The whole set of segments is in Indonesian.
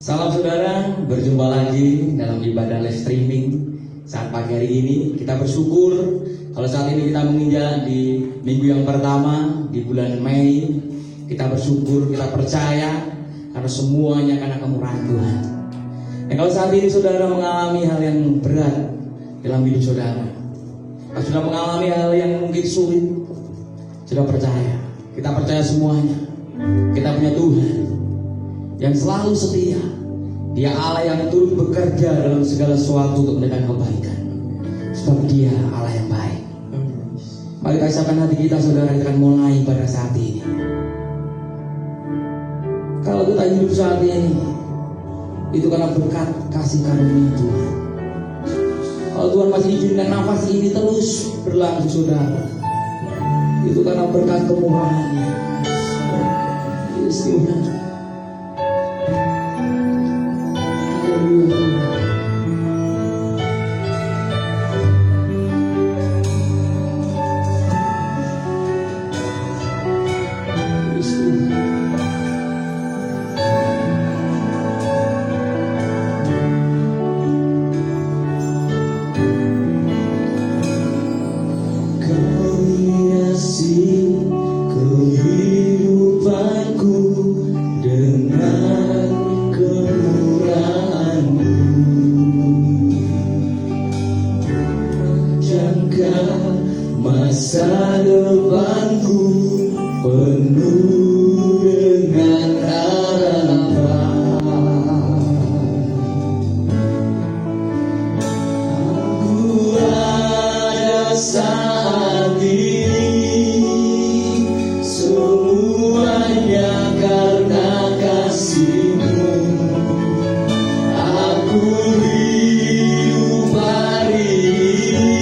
Salam saudara, berjumpa lagi dalam ibadah live streaming saat pagi hari ini. Kita bersyukur kalau saat ini kita menginjak di minggu yang pertama di bulan Mei. Kita bersyukur, kita percaya karena semuanya karena kemurahan Tuhan. Dan kalau saat ini saudara mengalami hal yang berat dalam hidup saudara, kalau sudah mengalami hal yang mungkin sulit, sudah percaya, kita percaya semuanya. Kita punya Tuhan yang selalu setia. Dia Allah yang turut bekerja dalam segala sesuatu untuk mendatangkan kebaikan. Sebab Dia Allah yang baik. Mari kita siapkan hati kita saudara, kita akan mulai pada saat ini. Kalau kita hidup saat ini, itu karena berkat kasih karunia Tuhan. Kalau Tuhan masih izinkan nafas ini terus berlangsung saudara, itu karena berkat kemurahan-Nya. Yes Tuhan. Masa depanku penuh dengan harapan. Aku ada saat ini, semuanya karena kasih-Mu. Aku hidup hari ini,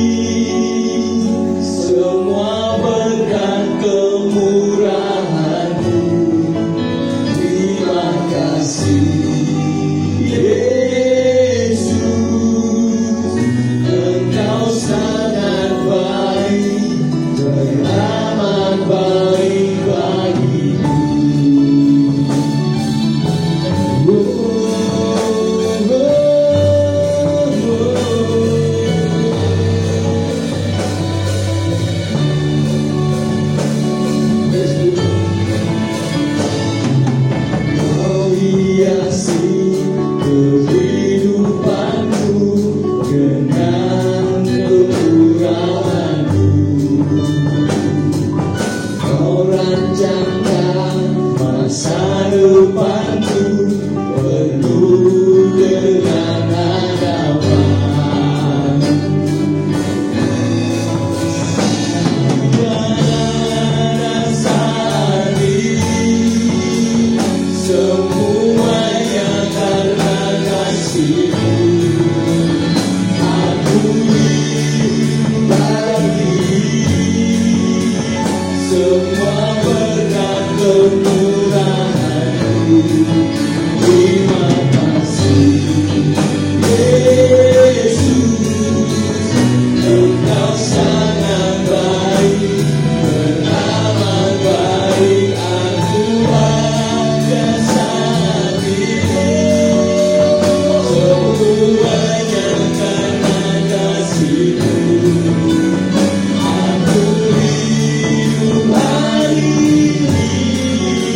semua berkat kemurahan-Mu. Terima kasih Yesus, Engkau sangat baik, teramat baik bagiku. Kau hiasi kehidupanku dengan kemurahan-Mu. Kau rancangkan masa depanku penuh dengan harapan. Dan saat ini, semuanya karena kasih-Mu. Aku hidup lagi, semua berkat kemurahan-Mu. Terima kasih Yesus, Engkau sangat baik, teramat baik. Aku ada saat ini, semuanya karena kasih-Mu. Aku hidup hari ini,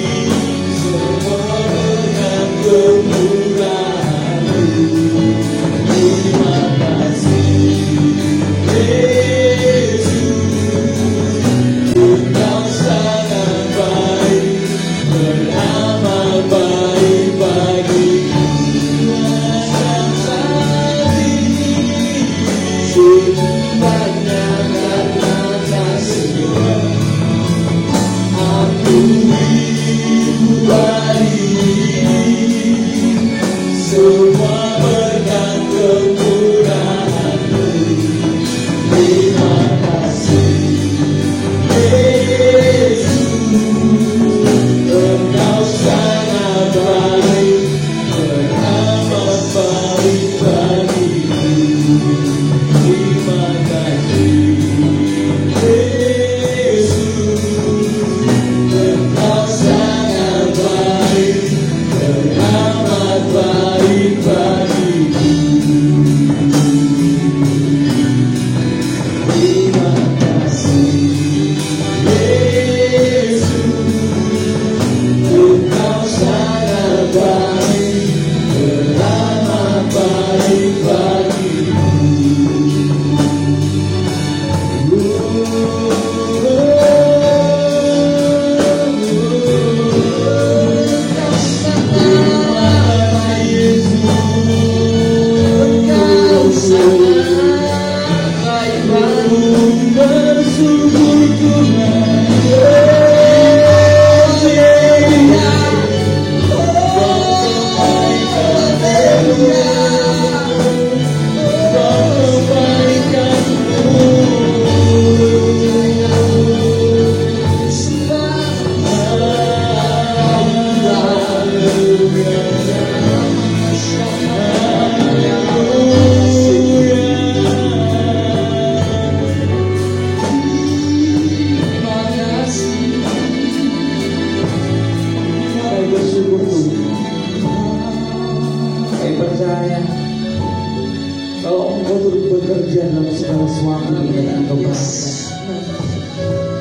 Kami datang kepada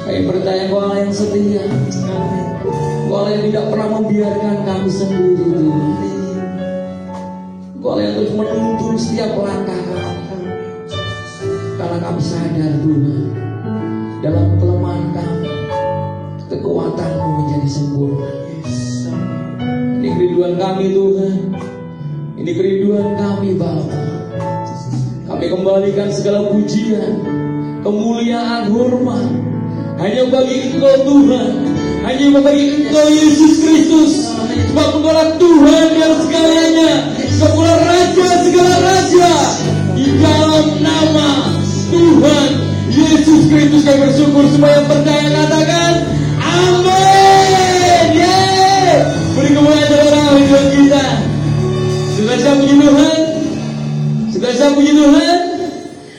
kami percaya Kau Allah yang setia, Kau Allah yang tidak pernah membiarkan kami sendiri Tuhan. Kau Allah yang terus menuntun setiap langkah kami, karena kami sadar Tuhan, dalam kelemahan kami kekuatan-Mu menjadi sempurna. Ini kerinduan kami Tuhan, ini kerinduan kami Bapa. Kami kembalikan segala pujian, kemuliaan, hormat hanya bagi Engkau Tuhan, hanya bagi Engkau Yesus Kristus. Sebab Engkau adalah Tuhan yang segalanya, Engkau Raja segala raja. Di dalam nama Tuhan Yesus Kristus kami bersyukur. Semua yang percaya katakan amin. Beri kemuliaan dalam hidup kita. Segala saya puji Tuhan, segala saya puji Tuhan.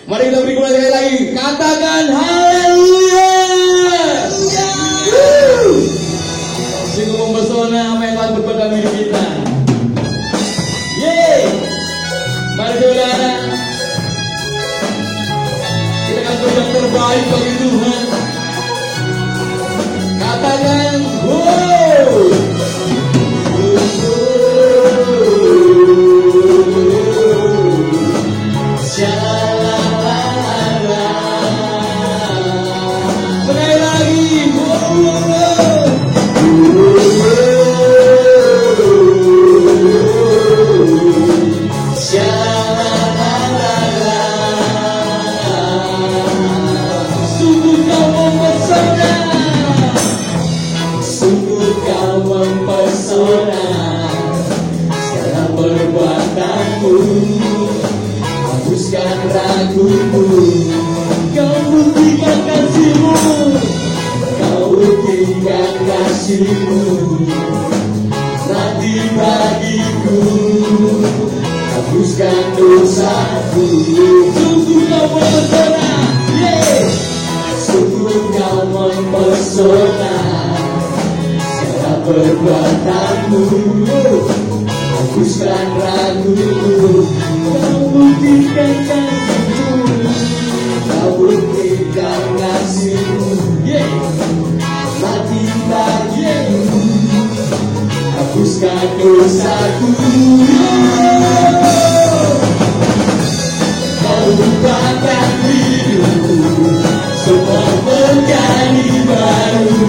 Mari kita beri kemuliaan sekali lagi. Katakan haleluya. Sungguh mempesona apa yang Tuhan berbuat dalam hidup kita. Yeay. Mari saudara, kita akan beri yang terbaik bagi Tuhan. Katakan wow. Sekali lagi sungguh kau mempesona, sungguh kau mempesona. Segala perbuatanmu hapuskan ragumu. Kau buktikan kasih-Mu, kau buktikan kasih-Mu. Mati bagiku, hapuskan dosaku. Sungguh kau mempesona, sungguh kau mempesona. Segala perbuatanmu hapuskan ragumu. Kau buktikan kasih-Mu, kau buktikan kasih-Mu. Mati bagiku, hapuskan dosaku. Kau ubahkan hidupku, semua menjadi baru.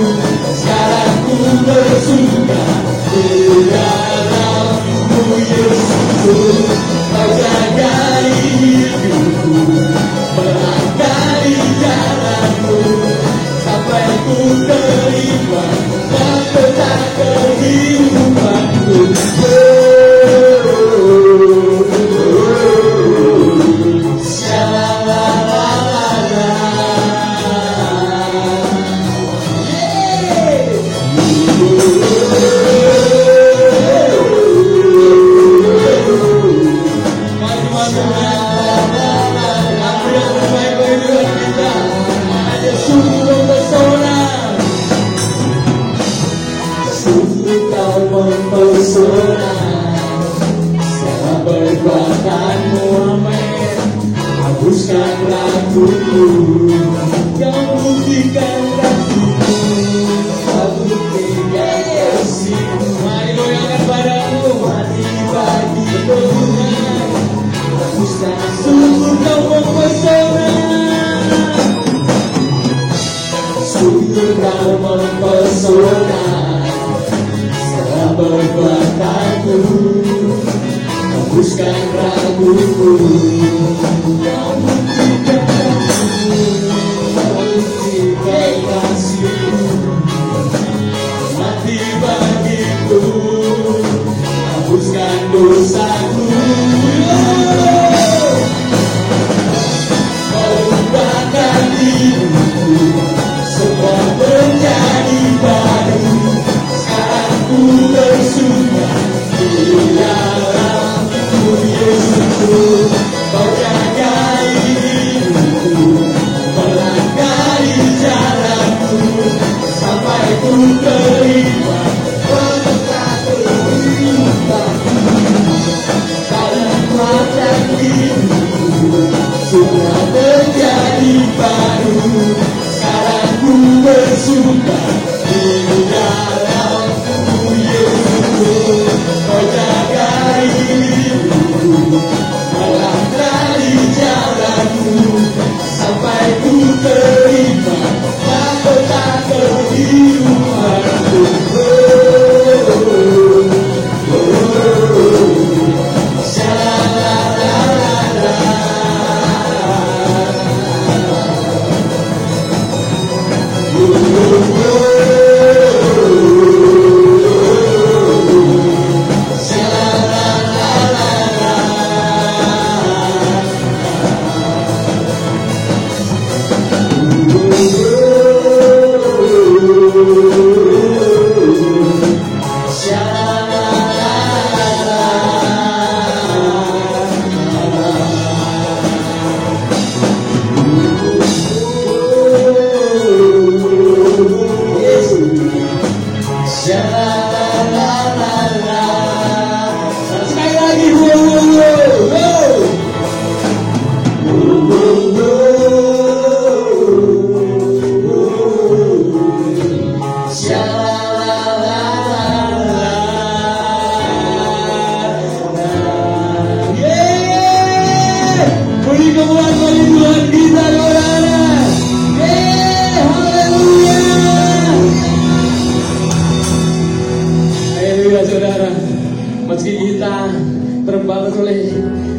Sekarang ku bersuka di dalam-Mu Yesus. Kau jaga hidupku, melangkah jalan-Mu, sampai ku terima mahkota kehidupanku. Segala perbuatanmu amin, hapuskan raguku. Kau buktikan kasih-Mu, kau buktikan kasih-Mu. Mari goyangkan badanmu, mati bagi Tuhan, hapuskan. Sungguh kau mempesona, sungguh kau mempesona. Perbuatanmu hapuskan raguku. Kau buktikan kasih-Mu, kau buktikan kasih-Mu. Mati bagiku, hapuskan dosaku. Kau ubahkan hidupku, semua menjadi baru. Ku bersuka di dalam-Mu Yesus. Kau jaga Meski kita terbalut oleh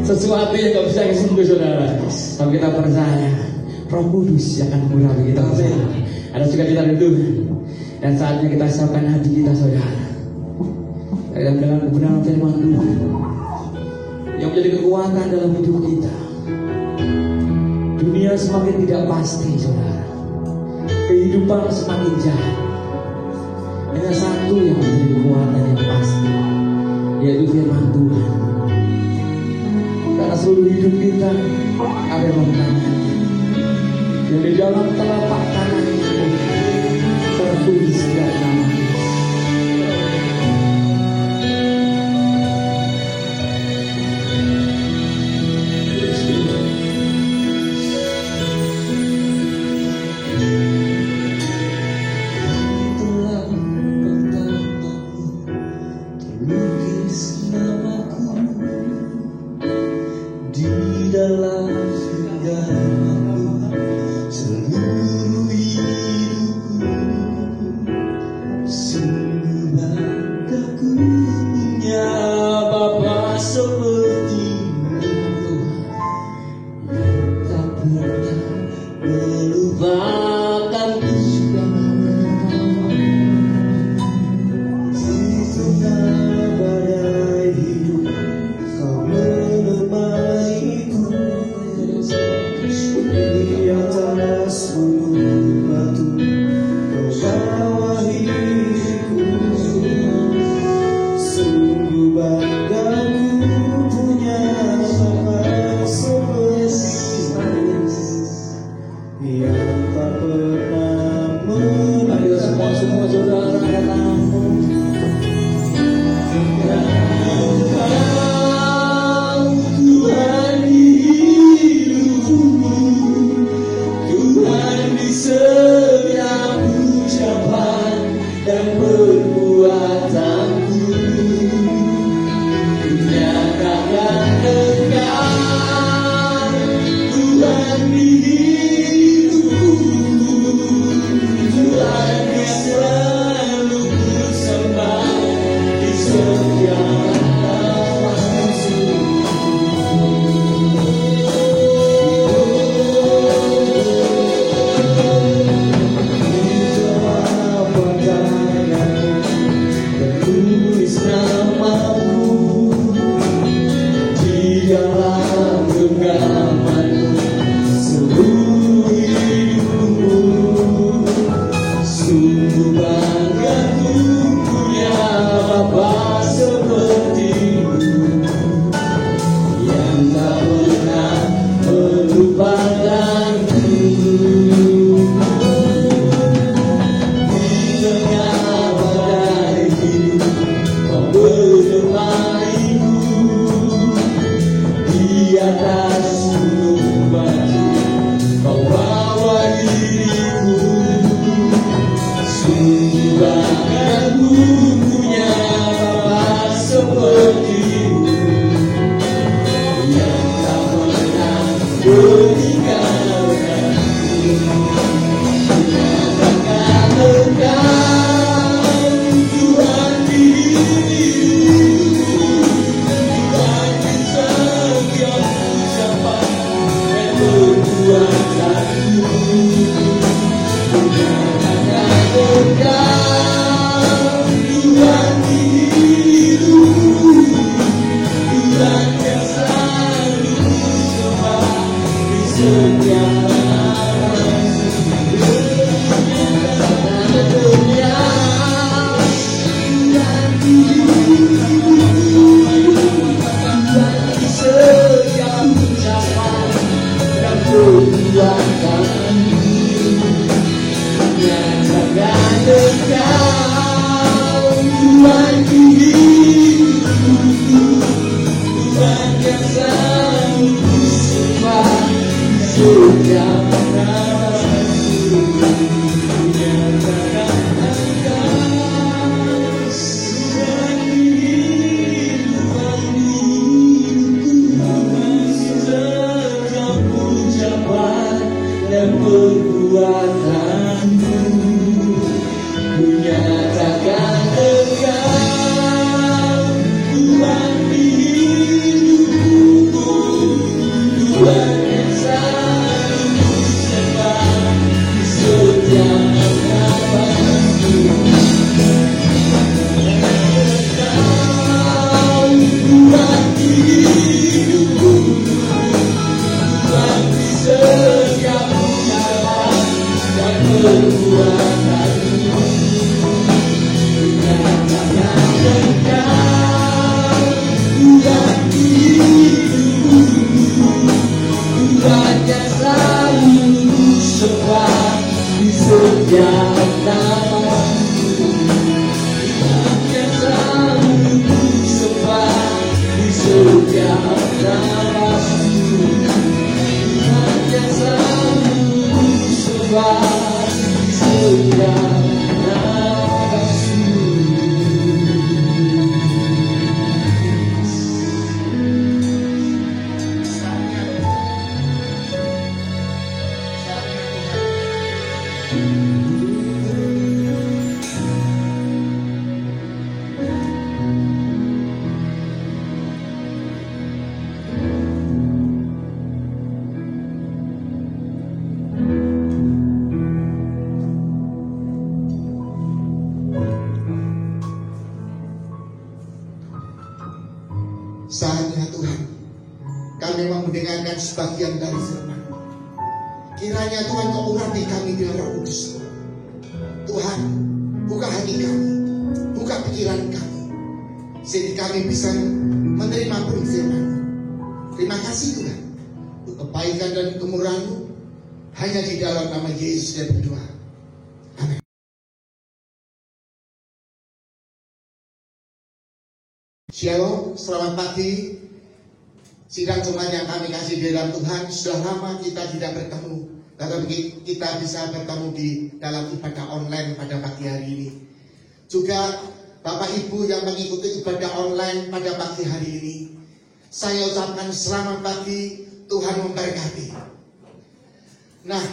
sesuatu yang gak bisa disentuh saudara, tapi kita percaya Roh Kudus yang akan mengurapi kita bersama. Ada juga kita duduk dan saatnya kita siapkan hati kita saudara dengan kebenaran firman Tuhan yang menjadi kekuatan dalam hidup kita. Dunia semakin tidak pasti saudara, kehidupan semakin jahat. Hanya satu yang menjadi kekuatan yang pasti, yaitu firman Tuhan. Karena seluruh hidup kita ada maknanya, yang di dalam telapak tangan itu tertulis setiap nama. Saatnya Tuhan, kami mau mendengarkan sebagian dari firman. Kiranya Tuhan Kau urapi kami dengan Roh Kudus. Tuhan, buka hati kami, buka pikiran kami, sehingga kami bisa menerima penuh firman. Terima kasih Tuhan, untuk kebaikan dan kemurahan-Mu. Hanya di dalam nama Yesus dan berdoa. Amin. Shalom, selamat pagi. Sidang jemaat yang kami kasih di dalam Tuhan, sudah lama kita tidak bertemu, tetapi kita bisa bertemu di dalam ibadah online pada pagi hari ini. Juga Bapak Ibu yang mengikuti ibadah online pada pagi hari ini, saya ucapkan selamat pagi, Tuhan memberkati. Nah,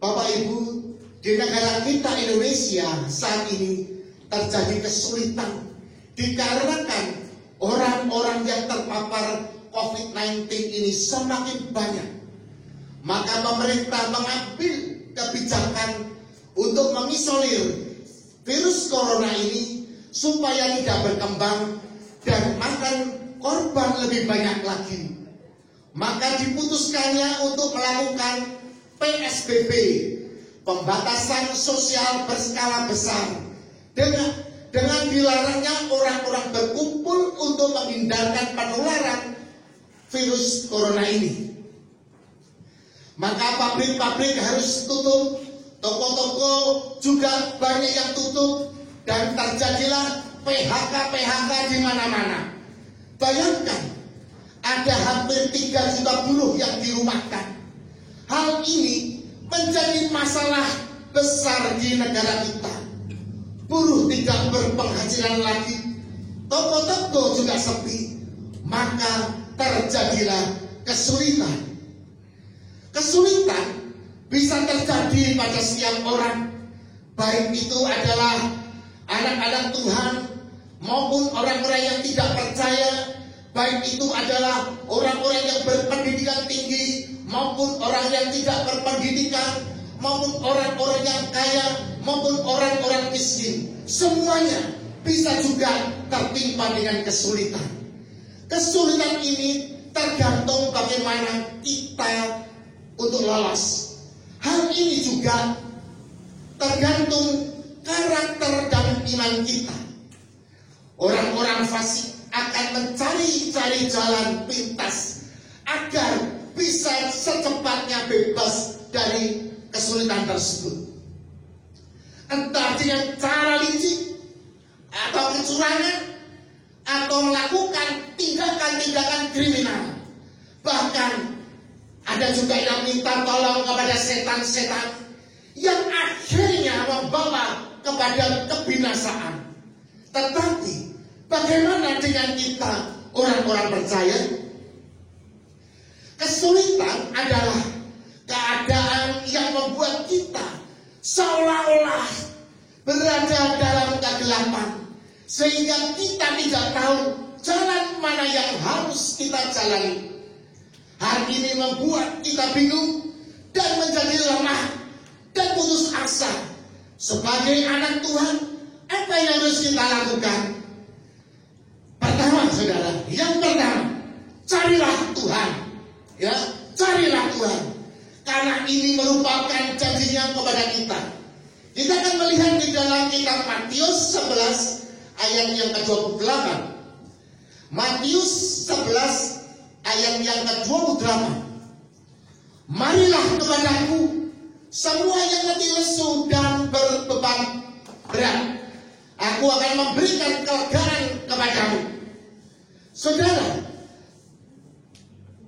Bapak Ibu, di negara kita Indonesia saat ini terjadi kesulitan dikarenakan orang-orang yang terpapar COVID-19 ini semakin banyak. Maka pemerintah mengambil kebijakan untuk mengisolir virus corona ini supaya tidak berkembang dan makan korban lebih banyak lagi. Maka diputuskannya untuk melakukan PSBB, pembatasan sosial berskala besar, dengan dilarangnya orang-orang berkumpul untuk menghindarkan penularan virus corona ini. Maka pabrik-pabrik harus tutup, toko-toko juga banyak yang tutup, dan terjadilah PHK di mana-mana. Bayangkan, ada hampir 3 juta buruh yang dirumahkan. Hal ini menjadi masalah besar di negara kita. Buruh tidak berpenghasilan lagi, toko-toko juga sepi, maka terjadilah kesulitan. Kesulitan bisa terjadi pada setiap orang, baik itu adalah anak-anak Tuhan maupun orang-orang yang tidak percaya, baik itu adalah orang-orang yang berpendidikan tinggi maupun orang yang tidak berpendidikan, maupun orang-orang yang kaya maupun orang-orang miskin. Semuanya bisa juga tertimpa dengan kesulitan. Kesulitan ini tergantung bagaimana kita untuk lolos. Hal ini juga tergantung karakter dan iman kita. Orang-orang fasik akan mencari-cari jalan pintas agar bisa secepatnya bebas dari kesulitan tersebut. Entah dengan cara licik atau kecurangan atau melakukan tindakan-tindakan kriminal. Bahkan ada juga yang minta tolong kepada setan-setan yang akhirnya membawa kepada kebinasaan. Tetapi bagaimana dengan kita orang-orang percaya? Kesulitan adalah keadaan yang membuat kita seolah-olah berada dalam kegelapan, sehingga kita tidak tahu jalan mana yang harus kita jalani. Hal ini membuat kita bingung dan menjadi lemah dan putus asa. Sebagai anak Tuhan, apa yang harus kita lakukan? Pertama, saudara, yang pertama, carilah Tuhan. Ya, carilah Tuhan. Karena ini merupakan janjinya kepada kita. Kita akan melihat di dalam kitab Matius 11 ayat yang ke-28. Matius 11 ayat yang ke-28. Marilah kepadaku semua yang letih lesu dan berbeban berat, aku akan memberikan kelegaan kepadamu. Saudara,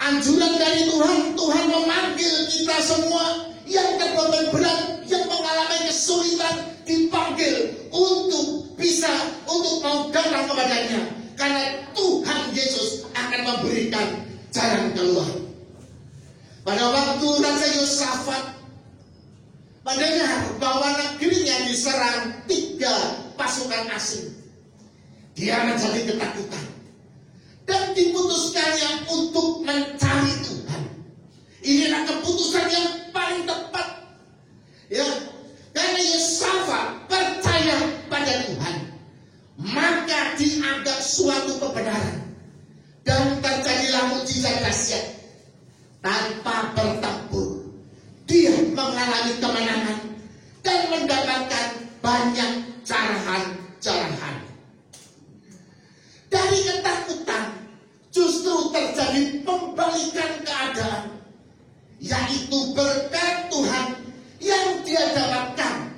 anjuran dari Tuhan, Tuhan memanggil kita semua yang berbeban berat, yang mengalami kesulitan, dipanggil untuk mau datang kepadanya. Karena Tuhan Yesus akan memberikan jalan keluar. Pada waktu Raja Yosafat mendengar bahwa negerinya diserang 3 pasukan asing, dia menjadi ketakutan dan diputuskannya untuk mencari Tuhan. Inilah keputusan yang paling tepat, ya, karena Yosafat percaya pada Tuhan, maka dianggap suatu kebenaran dan terjadilah mukjizat dahsyat. Tanpa bertempur, dia mengalami kemenangan dan mendapatkan banyak carahan-carahan. Dari ketakutan justru terjadi pembalikan keadaan, yaitu berkat Tuhan yang dia dapatkan.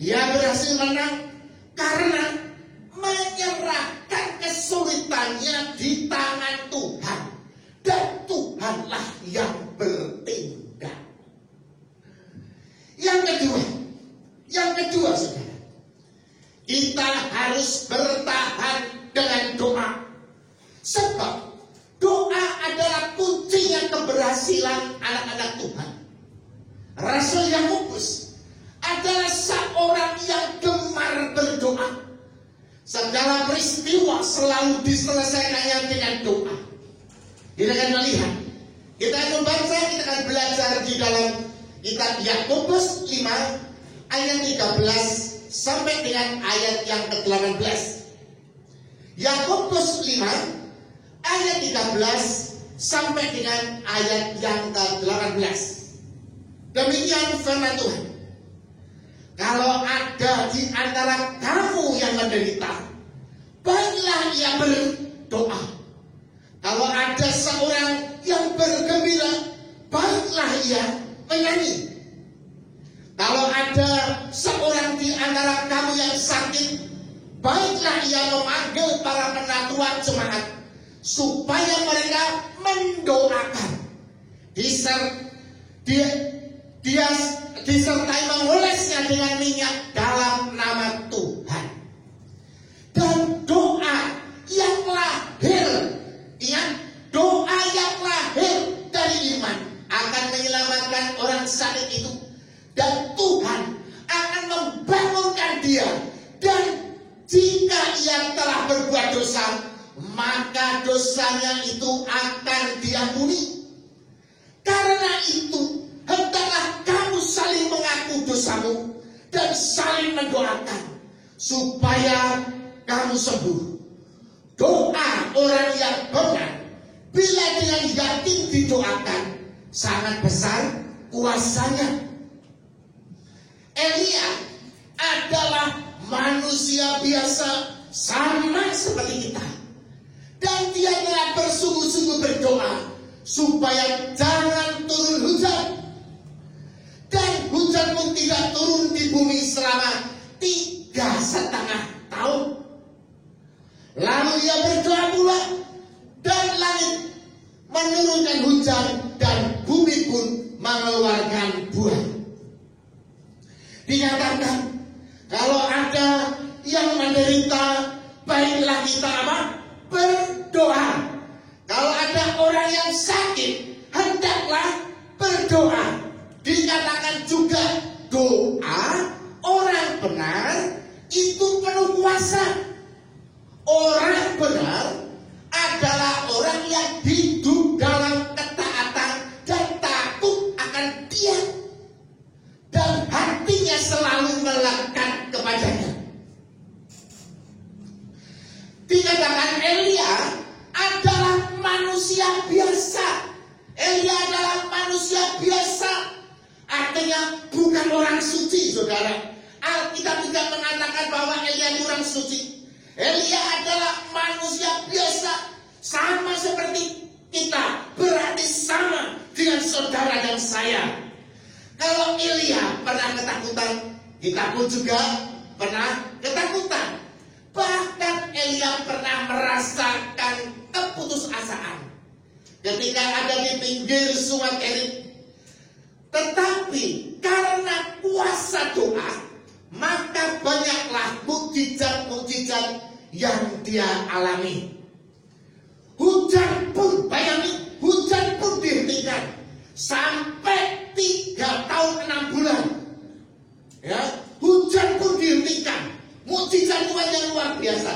Dia berhasil menang karena menyerahkan kesulitannya di tangan Tuhan, dan Tuhanlah yang bertindak. Yang kedua saudara, kita harus bertahan dengan doa. Sebab doa adalah kuncinya keberhasilan anak-anak Tuhan. Rasul Yakobus adalah seorang yang gemar berdoa. Segala peristiwa selalu diselesaikannya dengan doa. Kita akan melihat, kita akan membaca, kita akan belajar di dalam kitab Yakobus 5 ayat 13 sampai dengan ayat yang ke-18. Yakobus 5 ayat 13 sampai dengan ayat yang ke-18. Demikian firman Tuhan. Kalau ada di antara kamu yang menderita, baiklah ia berdoa. Kalau ada seorang yang bergembira, baiklah ia menyanyi. Kalau ada seorang di antara kamu yang sakit, baiklah ia memanggil para penatua jemaat, supaya mereka mendoakan. Disertai mengolesnya dengan minyak dalam nama Tuhan. Dan doa yang lahir, doa yang lahir dari iman akan menyelamatkan orang sakit itu, dan Tuhan akan membangunkan dia. Dan jika ia telah berbuat dosa, maka dosanya itu akan diampuni. Karena itu, hendaklah kamu saling mengaku dosamu dan saling mendoakan supaya kamu sembuh. Doa orang yang benar, bila dengan yakin didoakan, sangat besar kuasanya. Elia adalah manusia biasa sama seperti kita, dan dia telah bersungguh-sungguh berdoa supaya jangan turun hujan. Dan hujan pun tidak turun di bumi selama 3,5 tahun. Lalu ia berdoa pula, dan langit menurunkan hujan, dan bumi pun mengeluarkan buah. Dinyatakan, kalau ada yang menderita, baiklah kita berdoa. Kalau ada orang yang sakit, hendaklah berdoa. Dikatakan juga, doa orang benar itu penuh kuasa. Orang benar adalah orang yang hidup dalam ketaatan dan takut akan Dia, dan hatinya selalu melekat kepadanya. Dikatakan Elia adalah manusia biasa. Elia adalah manusia biasa, artinya bukan orang suci, saudara. Alkitab tidak mengatakan bahwa Elia itu orang suci. Elia adalah manusia biasa, sama seperti kita, berarti sama dengan saudara dan saya. Kalau Elia pernah ketakutan, kita pun juga pernah ketakutan. Bahkan Elia pernah merasakan keputusasaan ketika ada di pinggir sungai Kerit. Tetapi karena kuasa doa, maka banyaklah mukjizat-mukjizat yang dia alami. Hujan pun, bayangin, hujan pun dihentikan sampai 3 tahun 6 bulan. Ya, hujan pun dihentikan. Mukjizat Tuhan yang luar biasa.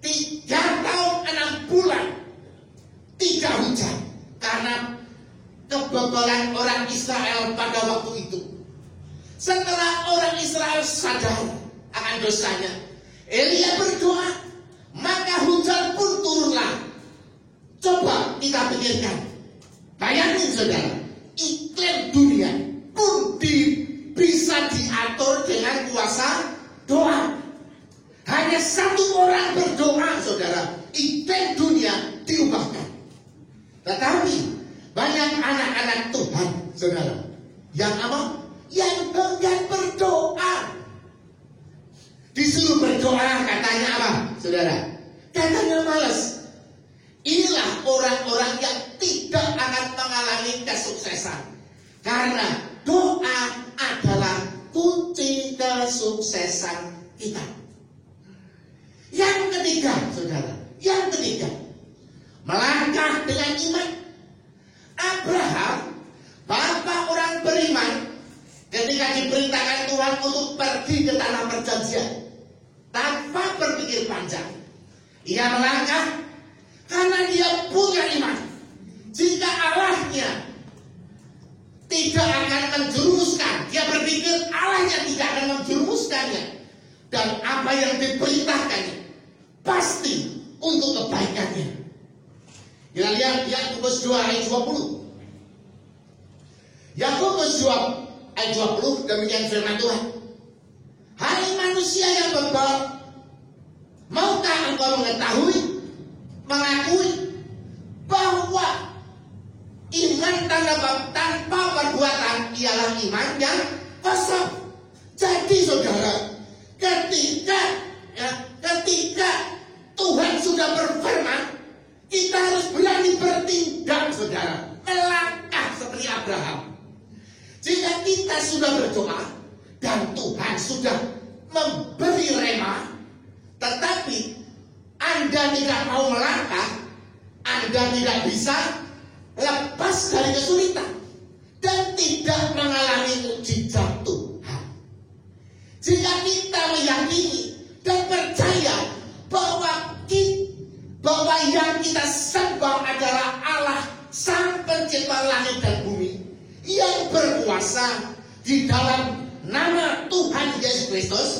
3 tahun 6 bulan tidak hujan karena kebobolan orang Israel pada waktu itu. Setelah orang Israel sadar akan dosanya, Elia berdoa, maka hujan pun turunlah Coba kita pikirkan. Bayangin saudara, iklim dunia pun bisa diatur dengan kuasa doa. Hanya satu orang berdoa saudara, iklim dunia diubahkan. Tetapi banyak anak-anak Tuhan saudara, yang apa? Yang enggan berdoa. Disuruh berdoa katanya apa saudara? Katanya malas. Inilah orang-orang yang tidak akan mengalami kesuksesan. Karena doa adalah kunci kesuksesan kita. Yang ketiga saudara, yang ketiga, melangkah dengan iman. Abraham, bapak orang beriman, ketika diperintahkan Tuhan untuk pergi ke tanah perjanjian, tanpa berpikir panjang, ia melangkah karena dia punya iman. Jika Allahnya tidak akan menjerumuskan, dia berpikir Allahnya tidak akan menjerumuskannya, dan apa yang diperintahkannya pasti untuk kebaikannya. Kita lihat Yakobus 2 ayat 20. Yakobus 2 ayat 20 demikian firman Tuhan. Hai manusia yang bebal, maukah engkau mengetahui, mengakui bahwa iman tanpa perbuatan ialah iman yang kosong. Jadi saudara, ketika Tuhan sudah berfirman, kita harus berani bertindak saudara, melangkah seperti Abraham. Jika kita sudah berdoa dan Tuhan sudah memberi rema, tetapi Anda tidak mau melangkah, Anda tidak bisa lepas dari kesulitan dan tidak mengalami mukjizat Tuhan. Jika kita meyakini dan percaya bahwa yang kita sembah adalah Allah Sang Pencipta langit dan bumi, yang berkuasa di dalam nama Tuhan Yesus Kristus,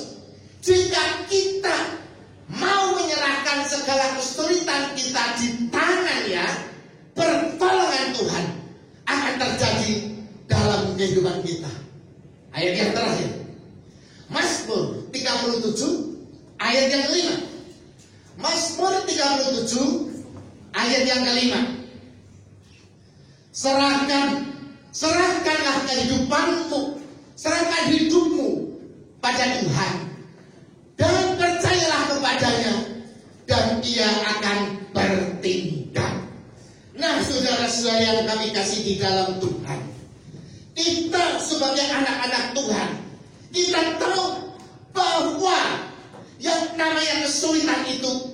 jika kita mau menyerahkan segala kesulitan kita di tangannya, pertolongan Tuhan akan terjadi dalam kehidupan kita. Ayat yang terakhir, Mazmur 37 ayat yang kelima. Mazmur 37 ayat yang kelima. Serahkanlah kehidupanmu, serahkan hidupmu pada Tuhan dan percayalah kepadanya, dan Ia akan bertindak. Nah, saudara-saudara yang kami kasih di dalam Tuhan, kita sebagai anak-anak Tuhan, kita tahu bahwa yang namanya kesulitan itu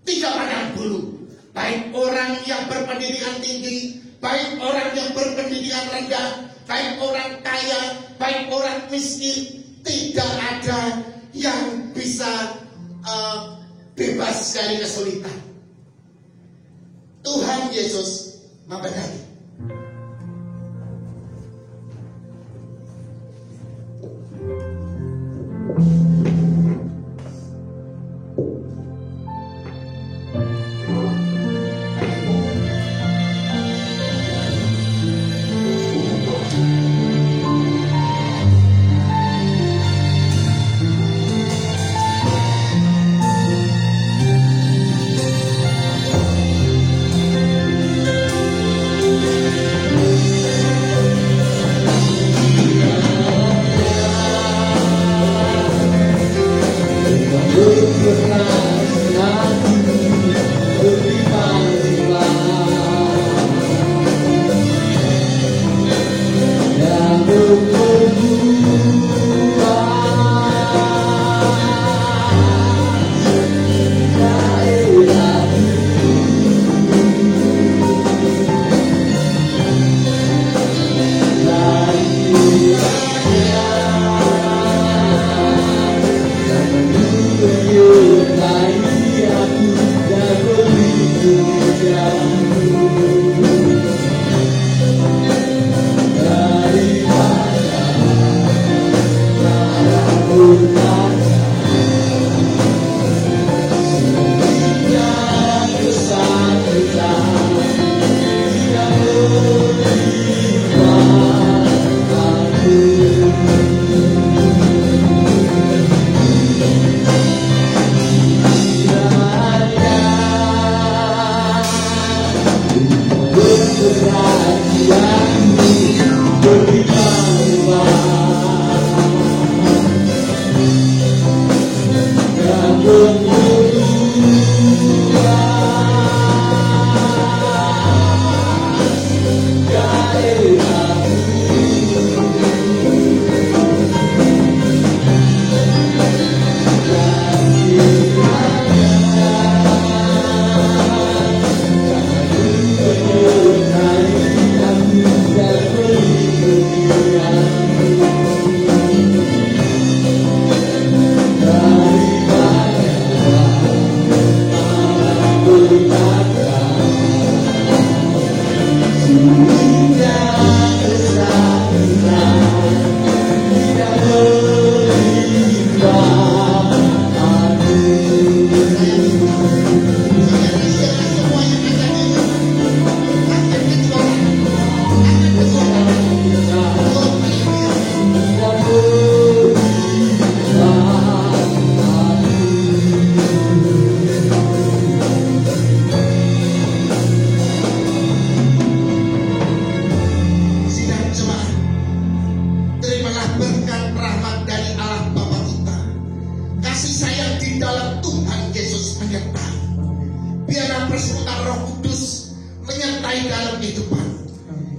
tidak pandang bulu. Baik orang yang berpendidikan tinggi, baik orang yang berpendidikan rendah, baik orang kaya, baik orang miskin, tidak ada yang bisa bebas dari kesulitan. Tuhan Yesus memberkati.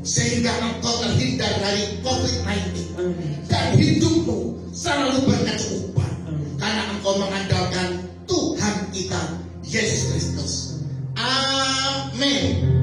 sehingga engkau terhindar dari COVID-19 dan hidupmu selalu berkecukupan karena engkau mengandalkan Tuhan kita Yesus Kristus. Amin.